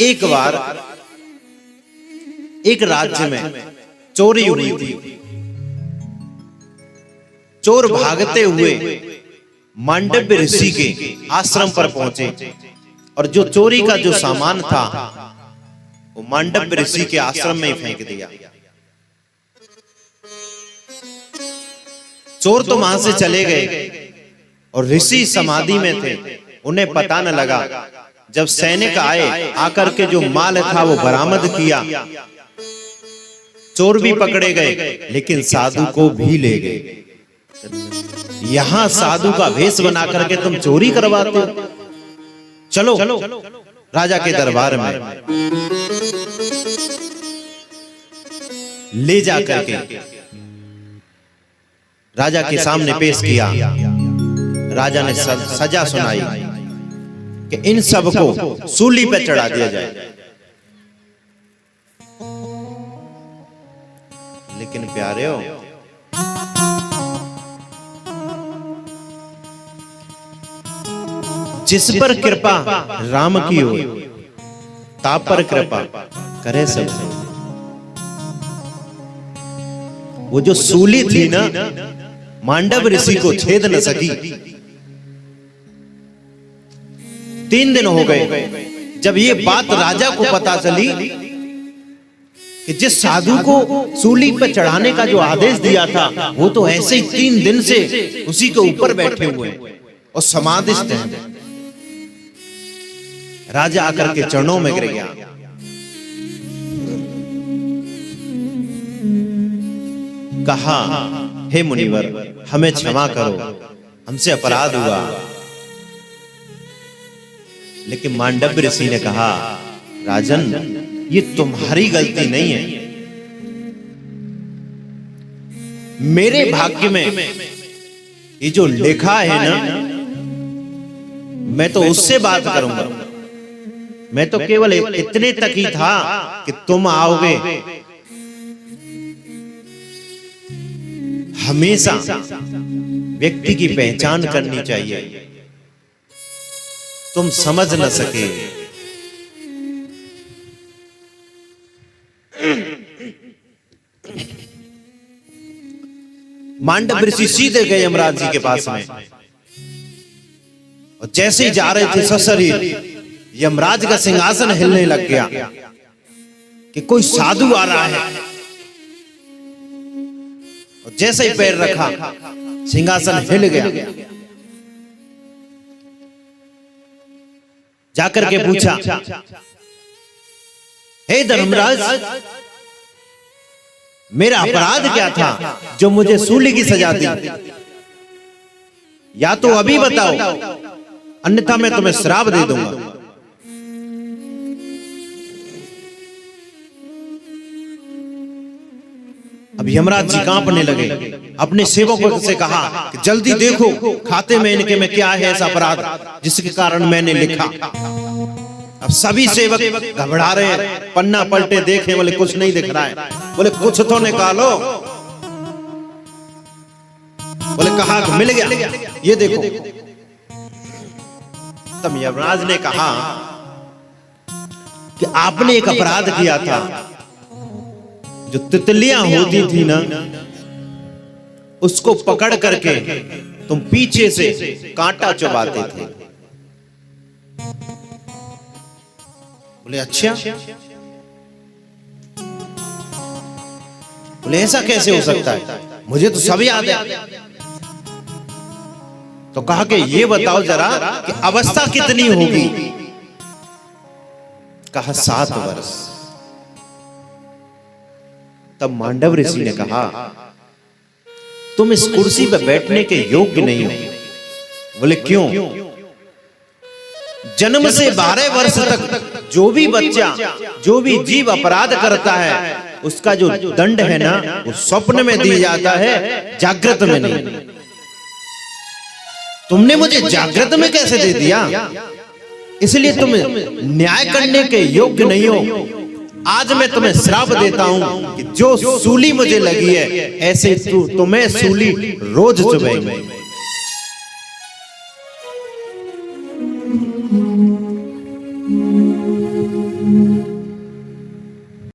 एक बार एक राज्य में चोरी हुई थी। चोर भागते हुए मांडव्य ऋषि के आश्रम पर पहुंचे और जो चोरी का जो सामान था वो मांडव्य ऋषि के आश्रम में ही फेंक दिया। चोर तो वहां से चले गए और ऋषि समाधि में थे, उन्हें पता न लगा। जब सैनिक आए, आकर के जो माल था वो बरामद किया। चोर भी पकड़े गए लेकिन साधु को भी ले गए। यहां साधु का वेश बना करके तुम चोरी करवाते हो, चलो राजा के दरबार में ले जाकर के राजा के सामने पेश किया। राजा ने सजा सुनाई कि इन सब को सूली पे चढ़ा दिया जाए। लेकिन प्यारे हो, जिस पर कृपा राम की हो ता पर कृपा करे सब। वो जो सूली थी ना, मांडव ऋषि को छेद न सकी। 3 दिन हो गए। जब ये बात राजा को पता चली कि जिस साधु को सूली पर चढ़ाने का जो आदेश दिया था वो तो ऐसे ही 3 दिन से उसी के ऊपर बैठे हुए हैं और समाधिस्थ हैं। राजा आकर के चरणों में गिर गया। कहा, हे मुनिवर, हमें क्षमा करो, हमसे अपराध हुआ। लेकिन मांडव्य ऋषि ने कहा, राजन, ये तुम्हारी गलती नहीं है। मेरे भाग्य में ये जो लिखा है ना, मैं तो उससे बात करूंगा। मैं तो केवल इतने तक ही था कि तुम आओगे। हमेशा व्यक्ति की पहचान करनी चाहिए। तुम समझ न सके, मांडव्य ऋषि सीधे गए यमराज जी के पास में और जैसे ही जा रहे थे सशरीर यमराज का सिंहासन हिलने लग गया कि कोई साधु आ रहा है। और जैसे ही पैर रखा सिंहासन हिल गया। जाकर के पूछा, हे धर्मराज, मेरा अपराध क्या था जो मुझे सूली की सजा दी? या तो अभी बताओ, अन्यथा मैं तुम्हें श्राप दे दूंगा। अब यमराज जी कांपने लगे। अपने सेवकों से कहा कि जल्दी देखो खाते में इनके में क्या है ऐसा अपराध जिसके कारण मैंने लिखा। अब सभी सेवक घबरा रहे हैं, पन्ना पलटे देखे, बोले कुछ नहीं दिख रहा है। बोले कुछ तो निकालो। बोले कहा कि मिल गया, ये देखो। तब यमराज ने कहा कि आपने एक अपराध किया था। जो तितलियां होती थी ना, उसको पकड़ करके तुम पीछे से कांटा चुबाते थे। बोले अच्छा। बोले ऐसा कैसे हो सकता है, मुझे तो सब याद है। तो कहा कि ये बताओ जरा कि अवस्था कितनी होगी? कहा 7 वर्ष। तब मांडव ऋषि ने कहा, तुम इस कुर्सी पर बैठने के योग्य नहीं हो। बोले क्यों? जन्म से 12 वर्ष तक जो भी बच्चा, जो भी जीव अपराध करता है, उसका जो दंड है ना, वो स्वप्न में दिया जाता है, जागृत में नहीं। तुमने मुझे जागृत में कैसे दे दिया? इसलिए तुम न्याय करने के योग्य नहीं हो। आज मैं तुम्हें श्राप देता हूं कि जो सूली मुझे लगी है, ऐसे तुम्हें सूली रोज चुभेगी।